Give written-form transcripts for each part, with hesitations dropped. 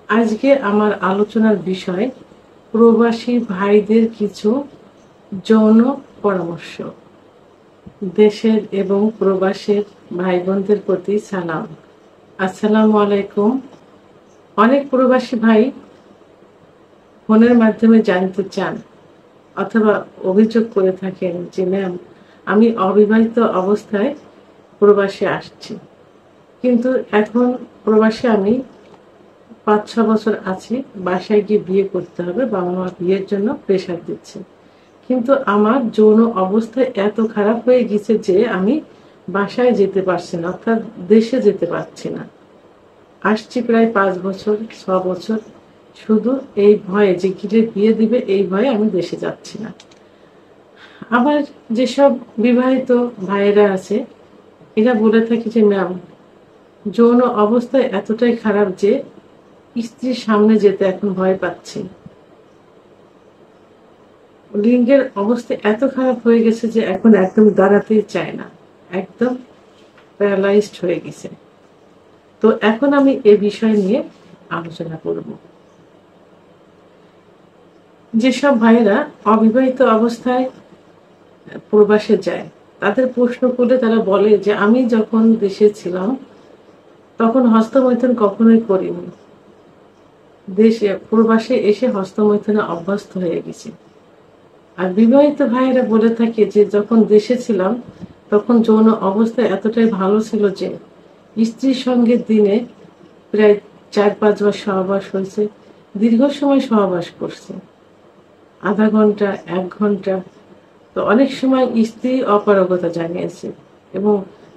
আজকে আমার আলোচনার বিষয় প্রবাসী ভাইদের কিছু যৌন পরামর্শ। দেশের এবং প্রবাসের ভাই বোনদের প্রতি সালাম। আসসালামু আলাইকুম। অনেক প্রবাসী ভাই ফোনের মাধ্যমে জানতে চান অথবা অভিযোগ করে থাকেন যে ম্যাম, আমি অবিবাহিত অবস্থায় প্রবাসে আসছি, কিন্তু এখন প্রবাসে আমি ৫-৬ বছর আছি, বাসায় গিয়ে বিয়ে করতে হবে, বাবা মা বিয়ের জন্য প্রেশার দিচ্ছে, কিন্তু আমার যৌন অবস্থা এত খারাপ হয়ে গেছে যে আমি বাসায় যেতে পারছি না, অর্থাৎ দেশে যেতে পারছি না। আসছি প্রায় ৫ বছর ৬ বছর, শুধু এই ভয়ে যে গিলে বিয়ে দিবে, এই ভয়ে আমি দেশে যাচ্ছি না। আবার যেসব বিবাহিত ভাইয়েরা আছে, এরা বলে থাকে যে ম্যাম, যৌন অবস্থা এতটাই খারাপ যে স্ত্রীর সামনে যেতে এখন ভয় পাচ্ছি। লিঙ্গের অবস্থা এত খারাপ হয়ে গেছে যে এখন একদম দাঁড়াতেই চায় না, একদম প্যারালাইজড হয়ে গেছে। তো এখন আমি এ বিষয় নিয়ে আলোচনা করব। যেসব ভাইয়েরা অবিবাহিত অবস্থায় প্রবাসে যায়, তাদের প্রশ্ন করলে তারা বলে যে আমি যখন দেশে ছিলাম তখন হস্তমৈথুন কখনোই করিনি, দেশে প্রবাসে এসে হস্তমৈথুনে অভ্যস্ত হয়ে গেছি। আর বিবাহিত ভাইয়েরা বলে থাকে যে যখন দেশে ছিলাম তখন যৌন অবস্থা এতটাই ভালো ছিল যে স্ত্রীর সঙ্গে দিনে প্রায় ৪-৫ বার সহবাস হয়েছে, দীর্ঘ সময় সহবাস করছে, আধা ঘন্টা ১ ঘন্টা। তো অনেক সময় স্ত্রী অপারগতা জানিয়েছে এবং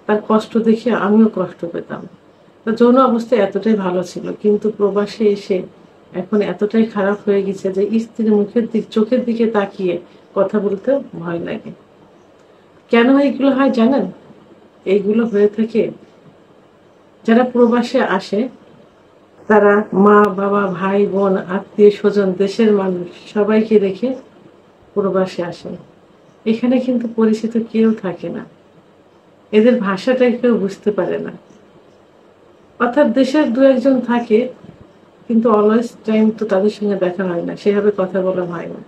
তার কষ্ট দেখে আমিও কষ্ট পেতাম। তো যৌন অবস্থা এতটাই ভালো ছিল, কিন্তু প্রবাসে এসে এখন এতটাই খারাপ হয়ে গেছে যে স্ত্রীর চোখের দিকে তাকিয়ে কথা বলতে ভয় লাগে। কেন এইগুলো হয় জানেন? এইগুলো হয়ে থাকে যারা প্রবাসে আসে, তারা মা বাবা ভাই বোন আত্মীয় স্বজন দেশের মানুষ সবাইকে রেখে প্রবাসে আসে। এখানে কিন্তু পরিচিত কেউ থাকে না, এদের ভাষাটাই কেউ বুঝতে পারে না। অর্থাৎ দেশের দু একজন থাকে, কিন্তু অলওয়েজ টাইম তো তাদের সঙ্গে দেখা হয় না, সেভাবে কথা বলা হয় না।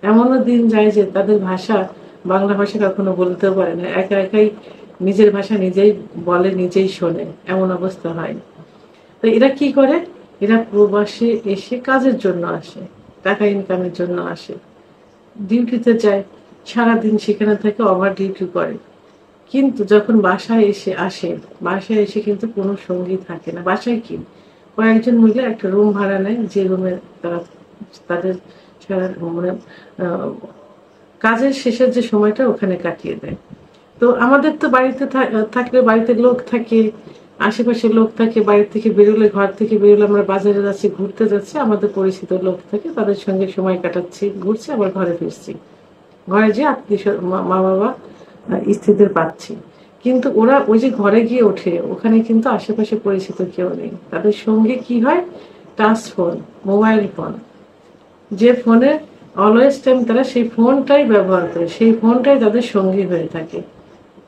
এমনও দিন যায় যে তাদের ভাষা, বাংলা ভাষা কখনো বলতেও পারে না, একা একাই নিজের ভাষা নিজেই বলে, নিজেই শোনে, এমন অবস্থা হয়। তো এরা কি করে? এরা প্রবাসে এসে কাজের জন্য আসে, টাকা ইনকামের জন্য আসে, ডিউটিতে যায়, সারাদিন সেখানে থেকে ওভার ডিউটি করে, কিন্তু যখন বাসায় এসে কিন্তু কোনো সঙ্গী থাকে না। বাসায় কি, কয়েকজন মিলে একটা রুম ভাড়া নেয়, যে রুমে তারা তাদের সারা মানে কাজের শেষের যে সময়টা ওখানে কাটিয়ে দেয়। তো আমাদের তো বাড়িতে থাকলে বাড়িতে লোক থাকে, আশেপাশে লোক থাকে, বাড়ি থেকে বেরোলে, ঘর থেকে বেরোলে আমরা বাজারে যাচ্ছি, ঘুরতে যাচ্ছি, আমাদের পরিচিত লোক থাকে, তাদের সঙ্গে সময় কাটাচ্ছি, ঘুরছি, আবার ঘরে ফিরছি, ঘরে যে আত্মীয় মা বাবা স্ত্রীদের পাচ্ছি। কিন্তু ওরা ওই যে ঘরে গিয়ে ওঠে, ওখানে কিন্তু আশেপাশে পরিচিত কেউ নেই। তাদের সঙ্গে কি হয়? টাচ ফোন, মোবাইল ফোন, যে ফোনে অলওয়েজ টাইম তারা সেই ফোনটাই ব্যবহার করে, সেই ফোনটাই তাদের সঙ্গী হয়ে থাকে।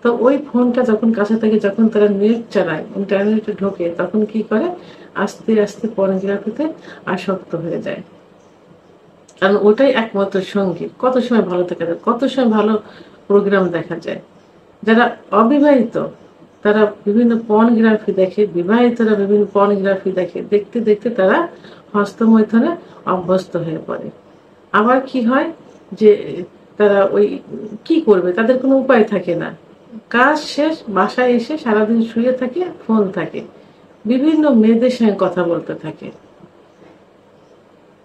তো ওই ফোনটা যখন কাছে থাকে, যখন তারা নেট চালায়, ইন্টারনেটে ঢোকে, তখন কি করে? আস্তে আস্তে পর্নোগ্রাফিতে আসক্ত হয়ে যায়, কারণ ওটাই একমাত্র সঙ্গী। কত সময় ভালো থাকা যায়, কত সময় ভালো প্রোগ্রাম দেখা যায়। যারা অবিবাহিত তারা বিভিন্ন পর্নোগ্রাফি দেখে, বিবাহিতরা বিভিন্ন পর্নোগ্রাফি দেখে, দেখতে দেখতে তারা হস্তমৈথুনে অভ্যস্ত হয়ে পড়ে। আবার কি হয় যে তারা ওই কি করবে, তাদের কোনো উপায় থাকে না, কাজ শেষ বাসায় এসে সারাদিন শুয়ে থাকে, ফোন থাকে, বিভিন্ন মেয়েদের সঙ্গে কথা বলতে থাকে,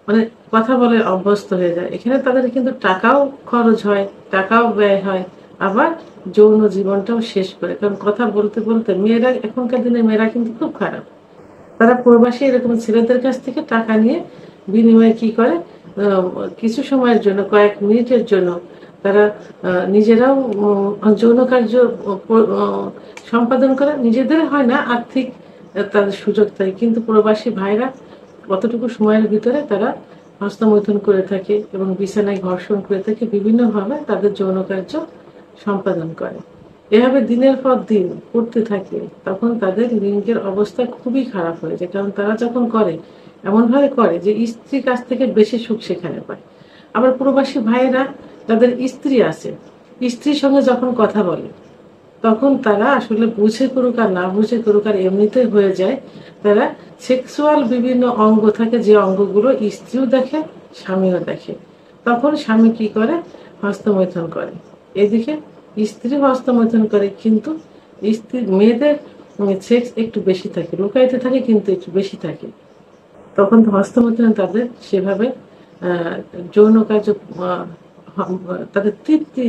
মানে কথা বলে অভ্যস্ত হয়ে যায়। এখানে তাদের কিন্তু টাকাও খরচ হয়, টাকাও ব্যয় হয়, আবার যৌন জীবনটাও শেষ করে। কারণ কথা বলতে বলতে মেয়েরা, এখনকার দিনে মেয়েরা কিন্তু খুব খারাপ। তারা প্রবাসী এরকম ছেলেদের কাছ থেকে টাকা নিয়ে বিনিময়ে কি করে, কিছু সময়ের জন্য, কয়েক মিনিটের জন্য তারা নিজেরাও যৌন কার্য সম্পাদন করে, নিজেদের হয় না, আর্থিক তাদের সুযোগ থাকে, কিন্তু প্রবাসী ভাইরা কতটুকু সময়ের ভিতরে তারা হস্তমৈথুন করে থাকে এবং বিছানায় ঘর্ষণ করে থাকে, বিভিন্নভাবে তাদের যৌন কার্য সম্পাদন করে। এভাবে দিনের পর দিন করতে থাকে, তখন তাদের লিঙ্গের অবস্থা খুবই খারাপ হয়ে যায়। কারণ তারা যখন করে, এমন ভাবে করে যে স্ত্রীর কাছ থেকে বেশি সুখ সেখানে পায়। আবার প্রবাসী ভাইয়েরা যাদের স্ত্রী আছে, স্ত্রীর সঙ্গে যখন কথা বলে তখন তারা আসলে বুঝে করুক আর না বুঝে করুক আর এমনিতেই হয়ে যায়, তারা সেক্সুয়াল বিভিন্ন অঙ্গ থাকে যে অঙ্গগুলো স্ত্রীও দেখে স্বামীও দেখে। তখন স্বামী কি করে, হস্তমৈথুন করে, এদিকে স্ত্রী হস্তমৈথুন করে, কিন্তু স্ত্রী মেয়েদের সেক্স একটু বেশি থাকে, লুকাইতে থাকে কিন্তু একটু বেশি থাকে। তখন হস্তমৈথুনে তাদের সেভাবে যৌন কার্য তাদের তৃপ্তি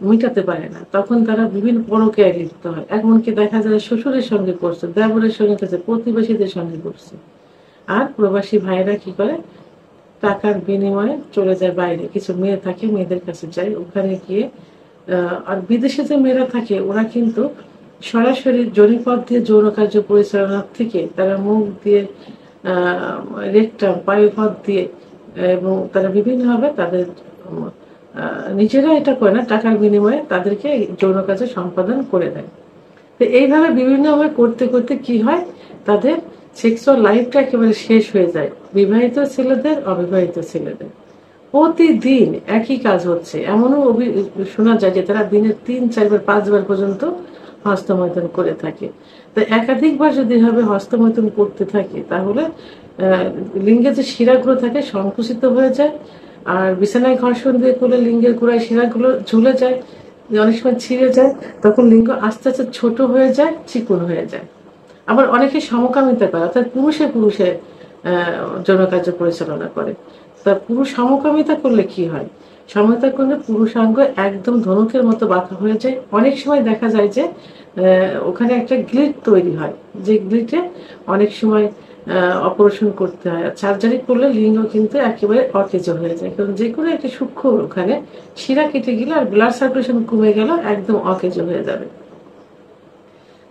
মিটাতে পারে না, তখন তারা বিভিন্ন পরকীয়ায় লিপ্ত হয়। এমনকি দেখা যায় শ্বশুরের সঙ্গে করছে, দেবরের সঙ্গে করছে, প্রতিবেশীদের সঙ্গে করছে। আর প্রবাসী ভাইরা কি করে, টাকার বিনিময়ে চলে যায় বাইরে, কিছু মেয়ে থাকে মেয়েদের কাছে যায়, ওখানে গিয়ে আর বিদেশে যে মেয়েরা থাকে ওরা কিন্তু সরাসরি জনিপথ দিয়ে যৌন কার্য পরিচালনার থেকে তারা মুখ দিয়ে রেকটাম পায়ুপথ দিয়ে এবং তারা বিভিন্নভাবে তাদের নিজেরা এটা করে না, টাকার বিনিময়ে তাদেরকে যৌন কাজে সম্পাদন করে দেয়। তো এইভাবে বিভিন্নভাবে করতে করতে কি হয়, তাদের সেক্সুয়াল লাইফটা একেবারে শেষ হয়ে যায়, বিবাহিত ছেলেদের অবিবাহিত ছেলেদের। প্রতিদিন একই কাজ হচ্ছে, এমনও শোনা যায় যে তারা দিনে 3, 4 বার 5 বার পর্যন্ত হস্তমৈথুন করে থাকে। তো একাধিকবার যদি এভাবে হস্তমৈথুন করতে থাকে তাহলে লিঙ্গে যে শিরাগুলো থাকে সংকুচিত হয়ে যায়, আর বিছানায় ঘর্ষণ দিয়ে করলে লিঙ্গের গোড়ায় শিরাগুলো ঝুলে যায়, অনেক সময় ছিঁড়ে যায়, তখন লিঙ্গ আস্তে আস্তে ছোট হয়ে যায়, চিকন হয়ে যায়। আবার অনেকে সমকামিতা করে, অর্থাৎ পুরুষে পুরুষে যৌন কার্য পরিচালনা করে। তা পুরুষ সমকামিতা করলে কি হয়, সমকামিতা করলে পুরুষাঙ্গ একদম ধনুকের মতো বাঁকা হয়ে যায়। অনেক সময় দেখা যায় যে ওখানে একটা গ্লিট তৈরি হয়, যে গ্লিটে অনেক সময় অপারেশন করতে হয়। সার্জারি করলে লিঙ্গ কিন্তু একেবারে অকেজ হয়ে যায়, কারণ যে কোনো একটা সূক্ষ্ম ওখানে শিরা কেটে গেলে আর ব্লাড সার্কুলেশন কমে গেল একদম অকেজ হয়ে যাবে।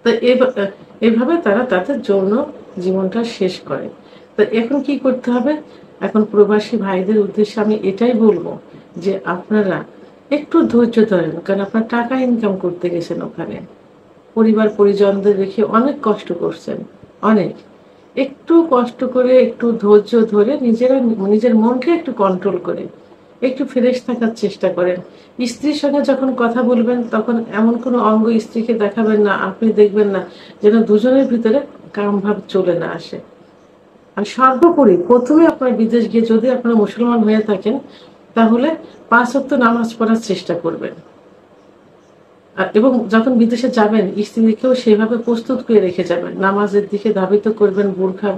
তো এভাবে তারা তাদের যৌন জীবনটা শেষ করে। তো এখন কি করতে হবে, এখন প্রবাসী ভাইদের উদ্দেশ্যে আমি এটাই বলবো যে আপনারা একটু ধৈর্য ধরেন, কারণ আপনার টাকা ইনকাম করতে গেছেন ওখানে, পরিবার পরিজনদের রেখে অনেক কষ্ট করছেন, অনেক, একটু কষ্ট করে একটু ধৈর্য ধরে নিজের মনকে একটু কন্ট্রোল করে একটু ফ্রেশ থাকার চেষ্টা করেন। স্ত্রীর সঙ্গে যখন কথা বলবেন তখন এমন কোনো অঙ্গ স্ত্রীকে দেখাবেন না, আপনি দেখবেন না, যেন দুজনের ভিতরে কামভাব চলে না আসে। আর সর্বোপরি প্রথমে আপনার বিদেশ গিয়ে যদি আপনারা মুসলমান হয়ে থাকেন তাহলে 5 ওয়াক্ত নামাজ পড়ার চেষ্টা করবেন। এবং যখন বিদেশে যাবেন স্ত্রীকেও সেভাবে প্রস্তুত করে রেখে যাবেন, নামাজের দিকে ধাবিত করবেন, বোরখা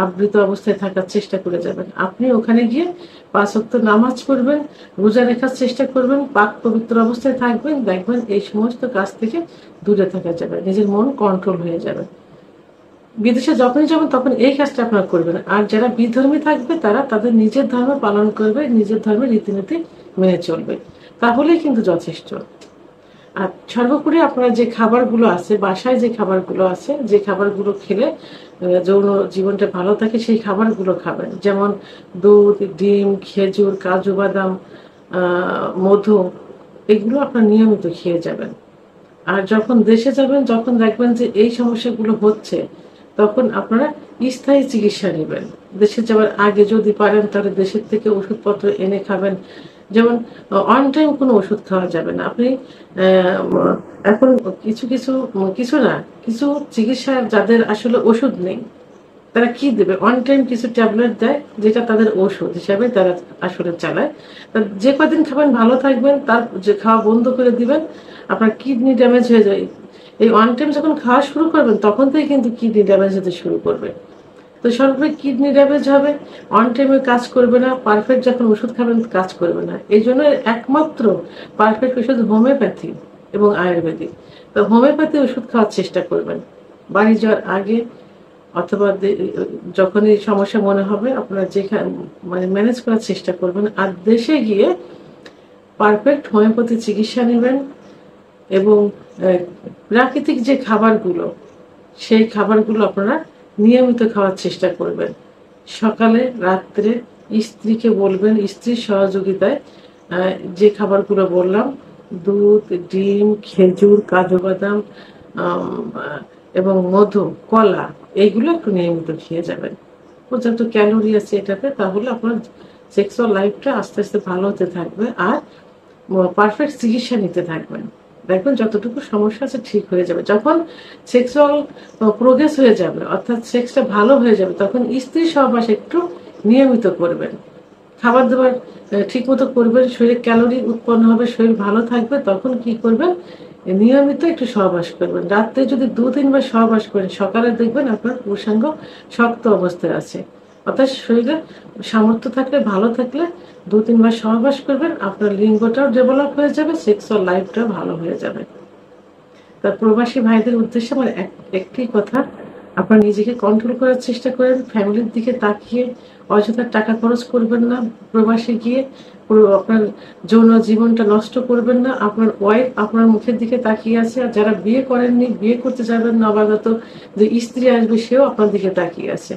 আবৃত অবস্থায় থাকার চেষ্টা করে যাবেন। আপনি ওখানে গিয়ে 5 ওয়াক্ত নামাজ পড়বেন, রোজা রাখার চেষ্টা করবেন, পাক পবিত্র অবস্থায় থাকবেন, দেখবেন এই সমস্ত কাজ থেকে দূরে থাকা যাবে, নিজের মন কন্ট্রোল হয়ে যাবে। বিদেশে যখনই যাবেন তখন এই কাজটা আপনারা করবেন। আর যারা বিধর্মী থাকবে তারা তাদের নিজের ধর্ম পালন করবে, নিজের ধর্মের রীতিনীতি মেনে চলবে, তাহলেই কিন্তু যথেষ্ট। আর সর্বোপরি আপনারা যে খাবারগুলো আছে, বাসায় যে খাবারগুলো আছে, যে খাবারগুলো খেলে যৌন জীবনটা ভালো থাকে সেই খাবারগুলো খাবেন, যেমন দুধ, ডিম, খেজুর, কাজু বাদাম, মধু, এগুলো আপনার নিয়মিত খেয়ে যাবেন। আর যখন দেশে যাবেন, যখন দেখবেন যে এই সমস্যাগুলো হচ্ছে, তখন আপনারা স্থায়ী চিকিৎসা নেবেন। দেশে যাওয়ার আগে যদি পারেন তাহলে দেশের থেকে ওষুধপত্র এনে খাবেন। যেমন অন টাইম কোনো ওষুধ খাওয়া যাবে না। আপনি এখন কিছু কিছু কিছু না কিছু চিকিৎসা যাদের আসলে ওষুধ নেই তারা কি দেবে, অন টাইম কিছু ট্যাবলেট দেয় যেটা তাদের ওষুধ হিসাবে তারা আসলে চালায়। যে কদিন খাবেন ভালো থাকবেন, তার যে খাওয়া বন্ধ করে দিবেন, আপনার কিডনি ড্যামেজ হয়ে যায়। এই অন টাইম যখন খাওয়া শুরু করবেন তখন থেকে কিন্তু কিডনি ড্যামেজ হতে শুরু করবে। তো সর্বোপরি কিডনি ড্যামেজ হবে, অন টাইমে কাজ করবে না, পারফেক্ট যখন ওষুধ খাবেন কাজ করবে না। এই জন্য একমাত্র পারফেক্ট ওষুধ হোমিওপ্যাথি এবং আয়ুর্বেদিক। তো হোমিওপ্যাথি ওষুধ খাওয়ার চেষ্টা করবেন বাড়ি যাওয়ার আগে, অথবা যখনই সমস্যা মনে হবে আপনারা যেখানে মানে ম্যানেজ করার চেষ্টা করবেন। আর দেশে গিয়ে পারফেক্ট হোমিওপ্যাথি চিকিৎসা নেবেন এবং প্রাকৃতিক যে খাবারগুলো সেই খাবারগুলো আপনারা নিয়মিত খাওয়ার চেষ্টা করবেন। সকালে রাত্রে স্ত্রীকে বলবেন, স্ত্রীর সহযোগিতায় যে খাবারগুলো বললাম, দুধ, ডিম, খেজুর, কাজু বাদাম এবং মধু, কলা, এইগুলো একটু নিয়মিত খেয়ে যাবেন। পর্যাপ্ত ক্যালোরি আছে এটাতে, তাহলে আপনার সেক্সুয়াল লাইফটা আস্তে আস্তে ভালো হতে থাকবে। আর পারফেক্ট চিকিৎসা নিতে থাকবেন, দেখবেন যতটুকু সমস্যা আছে ঠিক হয়ে যাবে। যখন সেক্সুয়াল প্রোগ্রেস হয়ে যাবে, অর্থাৎ সেক্সটা ভালো হয়ে যাবে, তখন স্ত্রী সহবাস একটু নিয়মিত করবেন, খাবার দাবার ঠিক মতো করবেন, শরীরে ক্যালোরি উৎপন্ন হবে, শরীর ভালো থাকবে। তখন কি করবেন, নিয়মিত একটু সহবাস করবেন। রাত্রে যদি 2-3 বার সহবাস করেন, সকালে দেখবেন আপনার পুরুষাঙ্গ শক্ত অবস্থায় আছে। অর্থাৎ শরীরে সামর্থ্য থাকলে, ভালো থাকলে 2-3 বার সহবাস করবেন, আপনার লিঙ্গটাও ডেভেলপ হয়ে যাবে, সেক্সুয়াল লাইফটাও ভালো হয়ে যাবে। তার প্রবাসী ভাইদের উদ্দেশ্যে আমার একটি কথা, আপনার নিজেকে কন্ট্রোল করার চেষ্টা করেন, ফ্যামিলির দিকে তাকিয়ে অযথা টাকা খরচ করবেন না, প্রবাসে গিয়ে পুরো আপনার যৌন জীবনটা নষ্ট করবেন না। আপনার ওয়াইফ আপনার মুখের দিকে তাকিয়ে আছে, আর যারা বিয়ে করেননি, বিয়ে করতে যাবেন নবাগত যে স্ত্রী আসবে, সেও আপনার দিকে তাকিয়ে আছে।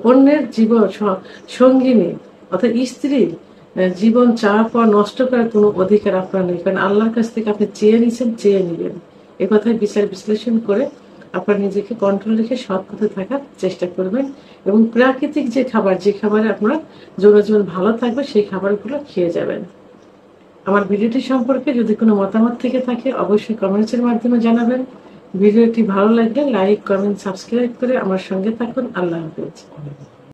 অন্যের জীবন সঙ্গিনী অর্থাৎ স্ত্রী জীবন চাওয়া পাওয়া নষ্ট করার কোনো অধিকার আপনার নেই, কারণ আল্লাহর কাছ থেকে আপনি চেয়ে নিছেন, চেয়ে নিবেন। এ কথায় বিচার বিশ্লেষণ করে আপনার নিজেকে কন্ট্রোল রেখে সৎ পথে থাকার চেষ্টা করবেন, এবং প্রাকৃতিক যে খাবার, যে খাবারে আপনার যৌন জীবন ভালো থাকবে, সেই খাবারগুলো খেয়ে যাবেন। আমার ভিডিওটি সম্পর্কে যদি কোনো মতামত থেকে থাকে, অবশ্যই কমেন্টসের মাধ্যমে জানাবেন। ভিডিওটি ভালো লাগলে লাইক, কমেন্ট, সাবস্ক্রাইব করে আমার সঙ্গে থাকুন। আল্লাহ হাফেজ।